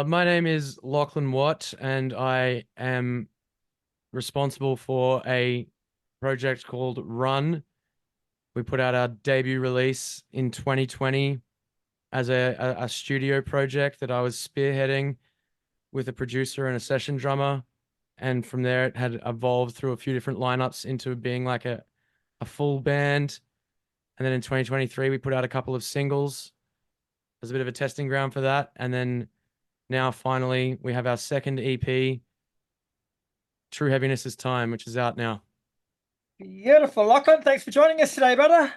My name is Lochlan Watt, and I am responsible for a project called Run. We put out our debut release in 2020 as a studio project that I was spearheading with a producer and a session drummer. And from there, it had evolved through a few different lineups into being like a full band. And then in 2023, we put out a couple of singles as a bit of a testing ground for that. And then now finally we have our second EP, True Heaviness Is Time, which is out now. Beautiful, Lachlan. Thanks for joining us today, brother.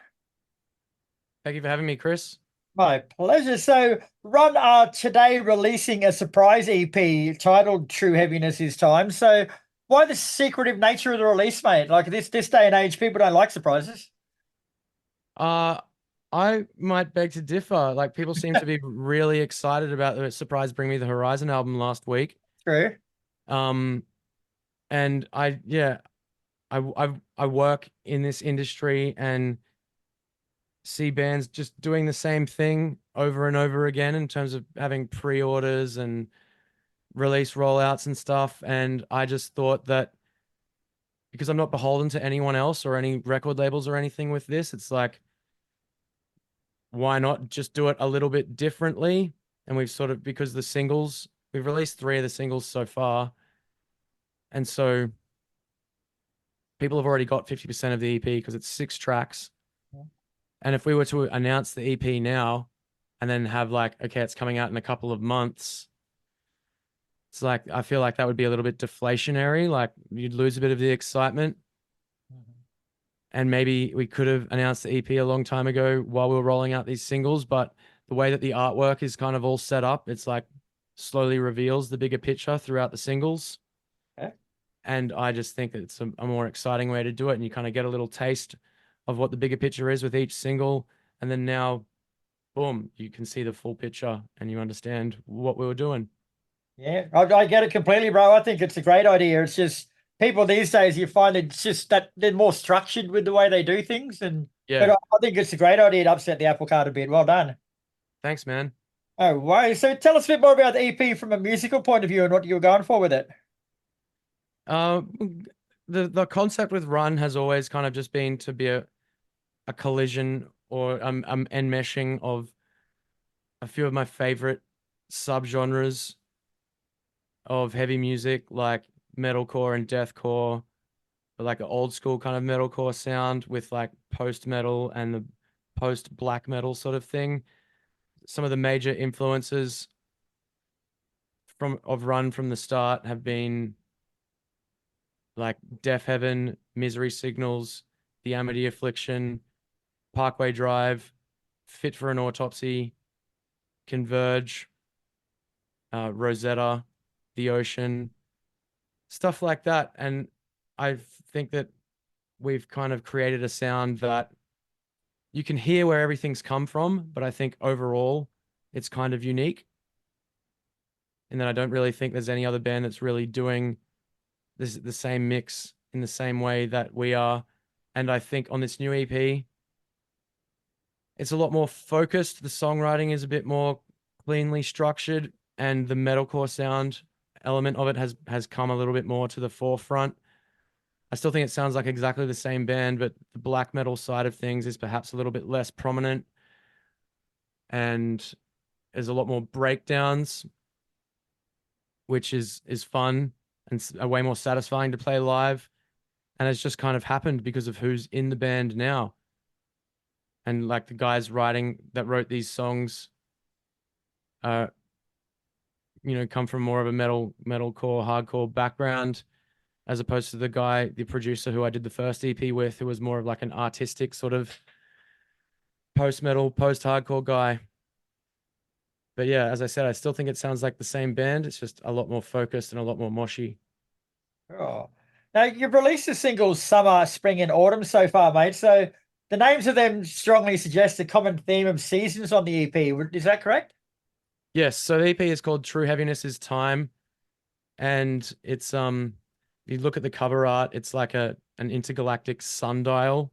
Thank you for having me, Kris. My pleasure. So, Run are today releasing a surprise EP titled True Heaviness Is Time. So, why the secretive nature of the release, mate? Like this day and age, people don't like surprises. Uh, I might beg to differ. Like people seem to be really excited about the surprise Bring Me the Horizon album last week. True. Um, and I work in this industry and see bands just doing the same thing over and over again in terms of having pre-orders and release rollouts and stuff. And I just thought that because I'm not beholden to anyone else or any record labels or anything with this, it's like, why not just do it a little bit differently? And we've sort of, because we've released three of the singles so far. And so people have already got 50% of the EP because it's 6 tracks. And if we were to announce the EP now and then have like, okay, it's coming out in a couple of months, it's like, I feel like that would be a little bit deflationary. Like you'd lose a bit of the excitement. And maybe we could have announced the EP a long time ago while we were rolling out these singles, but the way that the artwork is kind of all set up, it's like slowly reveals the bigger picture throughout the singles. Okay. And I just think that it's a more exciting way to do it. And you kind of get a little taste of what the bigger picture is with each single. And then now, boom, you can see the full picture and you understand what we were doing. Yeah, I get it completely, bro. I think it's a great idea. It's just people these days, you find it's just that they're more structured with the way they do things. But Yeah. I think it's a great idea to upset the apple cart a bit. Well done. Thanks, man. Oh, wow. So tell us a bit more about the EP from a musical point of view and what you were going for with it. Uh, the concept with Run has always kind of just been to be a collision or enmeshing of a few of my favorite subgenres of heavy music, like metalcore and deathcore, but like an old school kind of metalcore sound with like post metal and the post black metal sort of thing. Some of the major influences of Run from the start have been like Death Heaven, Misery Signals, the Amity Affliction, Parkway Drive, Fit for an Autopsy, Converge, Rosetta, The Ocean, stuff like that. And I think that we've kind of created a sound that you can hear where everything's come from, but I think overall it's kind of unique. And then I don't really think there's any other band that's really doing the same mix in the same way that we are. And I think on this new EP, it's a lot more focused. The songwriting is a bit more cleanly structured, and the metalcore sound element of it has come a little bit more to the forefront. I still think it sounds like exactly the same band, but the black metal side of things is perhaps a little bit less prominent, and there's a lot more breakdowns, which is fun and way more satisfying to play live. And it's just kind of happened because of who's in the band now. And like the guys wrote these songs, uh, come from more of a metalcore, hardcore background, as opposed to the producer who I did the first EP with, who was more of like an artistic sort of post metal, post hardcore guy. But yeah, as I said, I still think it sounds like the same band. It's just a lot more focused and a lot more moshy. Oh. Now, you've released the singles Summer, Spring, and Autumn so far, mate. So the names of them strongly suggest a common theme of seasons on the EP. Is that correct? Yes, so the EP is called True Heaviness Is Time, and it's you look at the cover art, it's like an intergalactic sundial,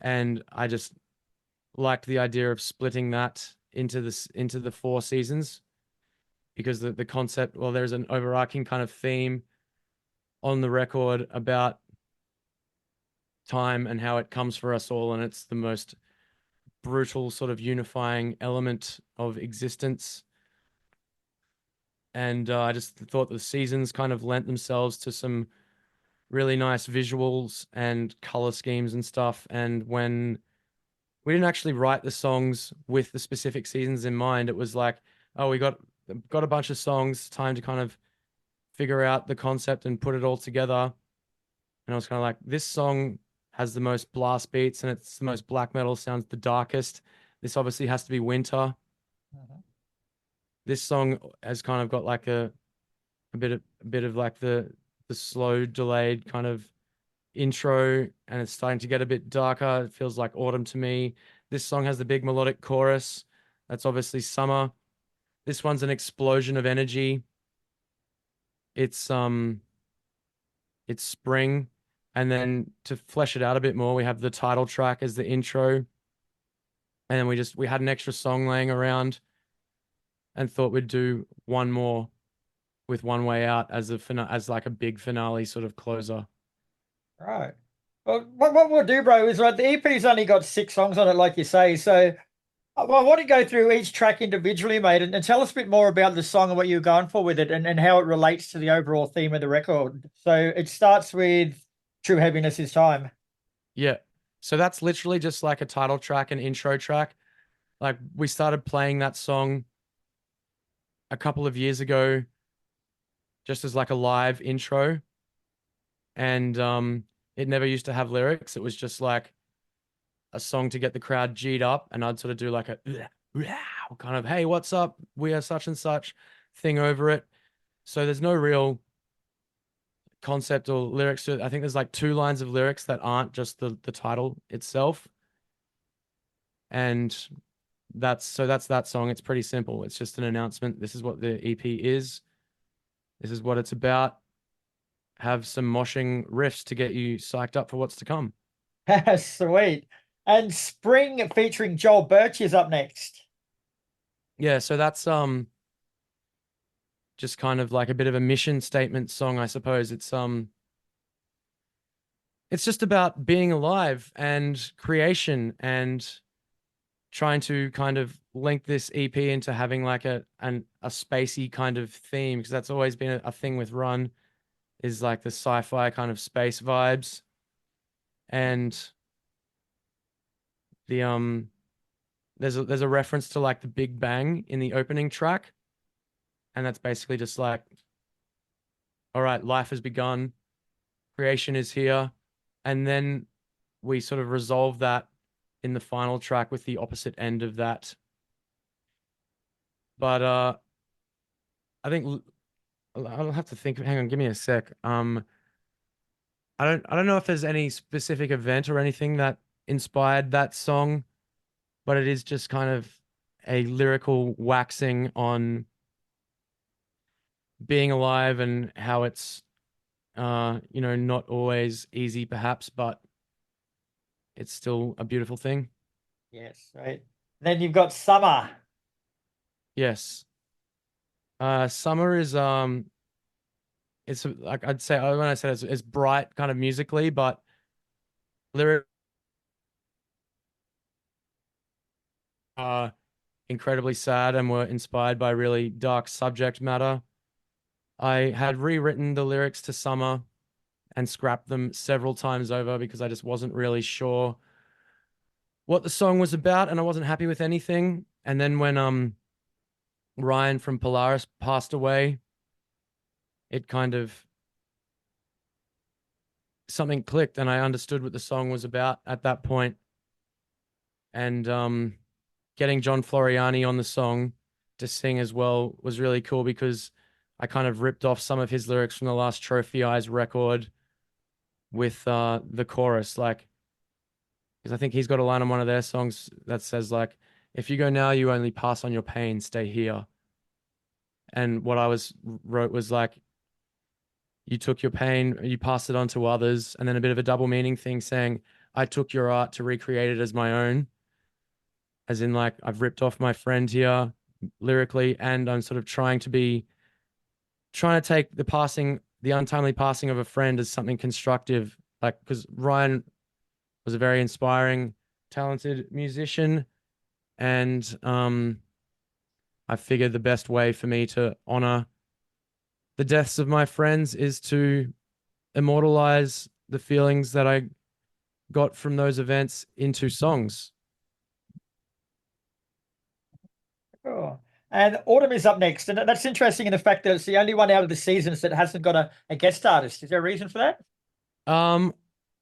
and I just liked the idea of splitting that into the 4 seasons. because the concept, well, there's an overarching kind of theme on the record about time and how it comes for us all, and it's the most brutal sort of unifying element of existence. And I just thought the seasons kind of lent themselves to some really nice visuals and color schemes and stuff. And when we didn't actually write the songs with the specific seasons in mind, it was like, oh, we got a bunch of songs, time to kind of figure out the concept and put it all together. And I was kind of like, this song has the most blast beats and it's the most black metal, sounds the darkest. This obviously has to be winter. Mhm. This song has kind of got like a bit of like the slow delayed kind of intro, and it's starting to get a bit darker. It feels like autumn to me. This song has the big melodic chorus. That's obviously summer. This one's an explosion of energy. It's it's spring. And then to flesh it out a bit more, we have the title track as the intro. And then we had an extra song laying around and thought we'd do one more with One Way Out as as like a big finale sort of closer. Right. Well, what we'll do, bro, is right. The EP's only got 6 songs on it, like you say. So I want to go through each track individually, mate, and tell us a bit more about the song and what you're going for with it, and how it relates to the overall theme of the record. So it starts with "True Heaviness Is Time." Yeah. So that's literally just like a title track and intro track. Like we started playing that song a couple of years ago just as like a live intro, and it never used to have lyrics. It was just like a song to get the crowd G'd up, and I'd sort of do like a kind of, hey, what's up? We are such and such thing over it. So there's no real concept or lyrics to it. I think there's like 2 lines of lyrics that aren't just the title itself. And that's that song. It's pretty simple. It's just an announcement. This is what the EP is. This is what it's about. Have some moshing riffs to get you psyched up for what's to come. Sweet. And "Spring" featuring Joel Birch is up next. Yeah, so that's just kind of like a bit of a mission statement song, I suppose. It's just about being alive and creation and trying to kind of link this EP into having like a spacey kind of theme, because that's always been a thing with Run, is like the sci-fi kind of space vibes. And the there's a reference to like the Big Bang in the opening track, and that's basically just like, all right, life has begun, creation is here. And then we sort of resolve that in the final track with the opposite end of that. But I think I'll have to think. Hang on, give me a sec. I don't know if there's any specific event or anything that inspired that song, but it is just kind of a lyrical waxing on being alive and how it's not always easy perhaps, but it's still a beautiful thing. Yes, right. Then you've got "Summer." Yes. Summer is it's like I'd say, when I said it's bright kind of musically, but lyric are incredibly sad and were inspired by really dark subject matter. I had rewritten the lyrics to Summer and scrapped them several times over because I just wasn't really sure what the song was about, and I wasn't happy with anything. And then when Ryan from Polaris passed away, it kind of something clicked and I understood what the song was about at that point. And getting John Floreani on the song to sing as well was really cool, because I kind of ripped off some of his lyrics from the last Trophy Eyes record with the chorus, like, because I think he's got a line on one of their songs that says like, if you go now, you only pass on your pain, stay here. And what I was wrote was like, you took your pain, you passed it on to others, and then a bit of a double meaning thing saying, I took your art to recreate it as my own. As in, like, I've ripped off my friend here, lyrically, and I'm sort of trying to take the untimely passing of a friend as something constructive. Like, because Ryan was a very inspiring, talented musician, and I figured the best way for me to honor the deaths of my friends is to immortalize the feelings that I got from those events into songs. Sure. And Autumn is up next, and that's interesting in the fact that it's the only one out of the seasons that hasn't got a guest artist. Is there a reason for that? Um,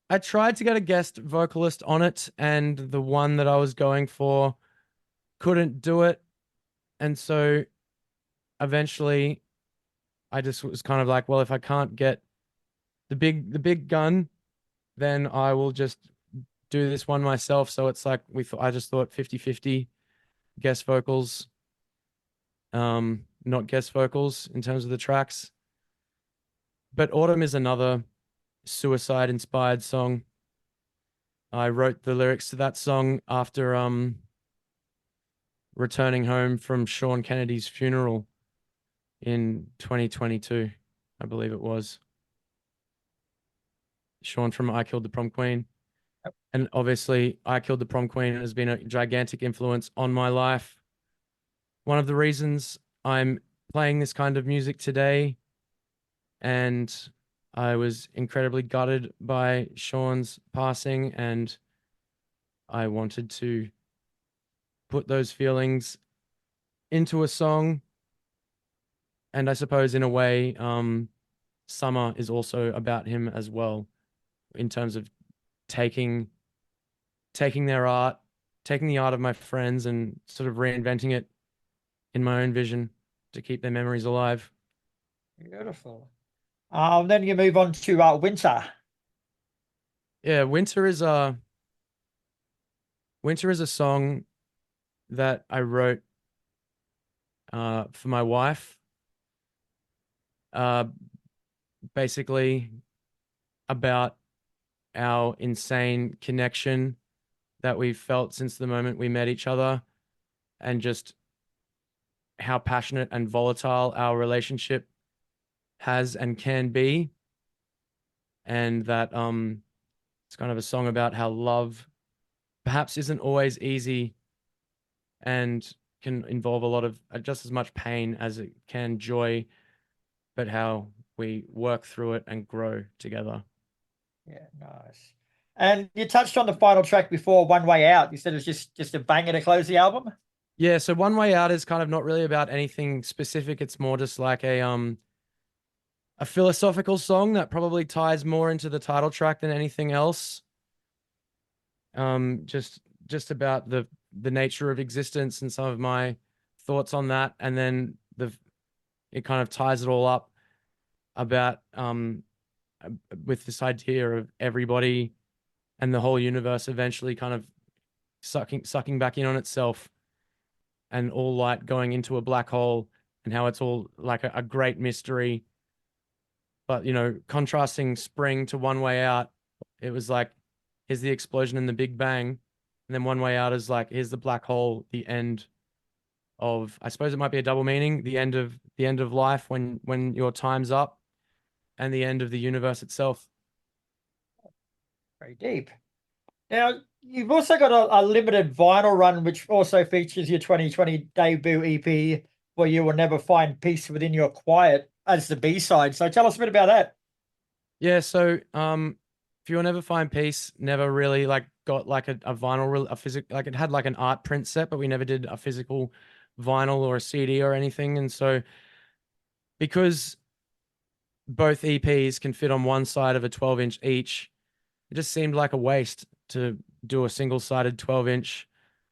I tried to get a guest vocalist on it, and the one that I was going for couldn't do it. And so eventually I just was kind of like, well, if I can't get the big gun, then I will just do this one myself. So it's like I just thought 50-50 guest vocals, not guest vocals in terms of the tracks. But Autumn is another suicide inspired song. I wrote the lyrics to that song after returning home from Sean Kennedy's funeral in 2022, I believe it was. Sean from I Killed the Prom Queen. And obviously, I Killed the Prom Queen has been a gigantic influence on my life. One of the reasons I'm playing this kind of music today, and I was incredibly gutted by Sean's passing, and I wanted to put those feelings into a song. And I suppose in a way, Summer is also about him as well, in terms of taking their art, taking the art of my friends and sort of reinventing it in my own vision to keep their memories alive. Beautiful. Then you move on to Winter. Yeah, Winter is a song that I wrote for my wife. Uh, Basically about our insane connection that we've felt since the moment we met each other, and just how passionate and volatile our relationship has and can be. And that it's kind of a song about how love perhaps isn't always easy and can involve a lot of just as much pain as it can joy, but how we work through it and grow together. Yeah, nice. And you touched on the final track before, One Way Out. You said it was just a banger to close the album. Yeah, so One Way Out is kind of not really about anything specific. It's more just like a philosophical song that probably ties more into the title track than anything else. Just about the nature of existence and some of my thoughts on that, and then it kind of ties it all up about with this idea of everybody and the whole universe eventually kind of sucking back in on itself, and all light going into a black hole, and how it's all like a great mystery. But contrasting Spring to One Way Out, it was like, here's the explosion and the Big Bang, and then One Way Out is like, here's the black hole, the end of, I suppose it might be a double meaning, the end of life when your time's up, and the end of the universe itself. Very deep. Now, you've also got a limited vinyl run, which also features your 2020 debut EP, Where You Will Never Find Peace Within Your Quiet, as the B-side. So tell us a bit about that. Yeah, so if you'll never find peace, never really like got like a vinyl, a physical, like it had like an art print set, but we never did a physical vinyl or a CD or anything. And so because both EPs can fit on one side of a 12-inch each, it just seemed like a waste to do a single-sided 12-inch,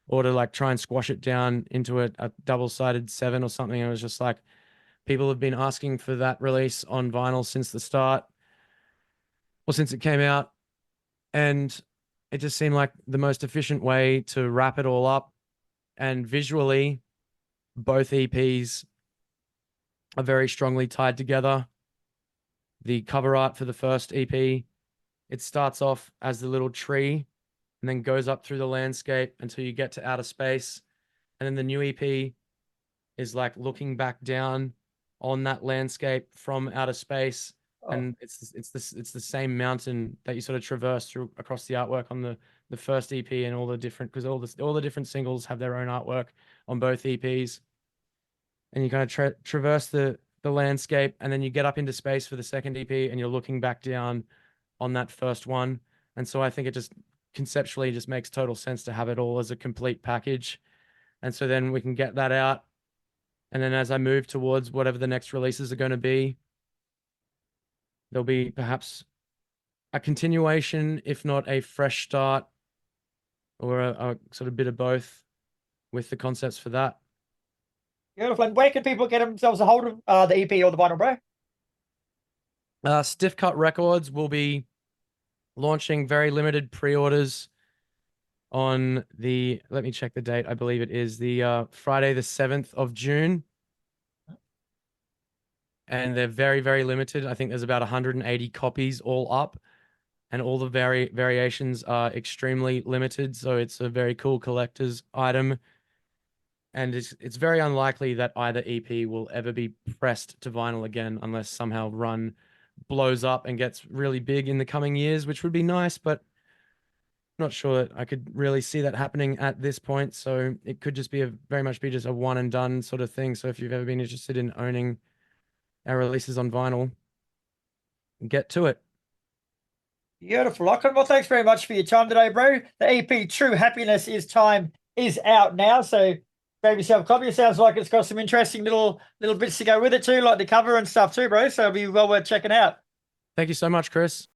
or to like try and squash it down into a double-sided 7 or something. It was just like, people have been asking for that release on vinyl since the start, or since it came out, and it just seemed like the most efficient way to wrap it all up. And visually, both EPs are very strongly tied together. The cover art for the first EP, it starts off as the little tree and then goes up through the landscape until you get to outer space. And then the new EP is like looking back down on that landscape from outer space, Oh, and it's the same mountain that you sort of traverse through across the artwork on the first EP, and all the different, because all the different singles have their own artwork on both EPs, and you kind of traverse the landscape, and then you get up into space for the second EP, and you're looking back down on that first one. And so I think it just conceptually just makes total sense to have it all as a complete package. And so then we can get that out. And then as I move towards whatever the next releases are going to be, there'll be perhaps a continuation, if not a fresh start, or a sort of bit of both with the concepts for that. beautiful. And where can people get themselves a hold of the EP or the vinyl, bro? Stiff Cut Records will be launching very limited pre-orders on the, let me check the date. I believe it is the Friday, the 7th of June. And they're very, very limited. I think there's about 180 copies all up, and all the variations are extremely limited. So it's a very cool collector's item. And it's very unlikely that either EP will ever be pressed to vinyl again, unless somehow Run blows up and gets really big in the coming years, which would be nice, but not sure that I could really see that happening at this point. So it could just be very much be just a one and done sort of thing. So if you've ever been interested in owning our releases on vinyl, get to it. Beautiful, Lochlan. Well, thanks very much for your time today, bro. The EP True Happiness Is Time is out now, so grab yourself a copy. It sounds like it's got some interesting little bits to go with it too, like the cover and stuff too, bro. So it'll be well worth checking out. Thank you so much, Kris.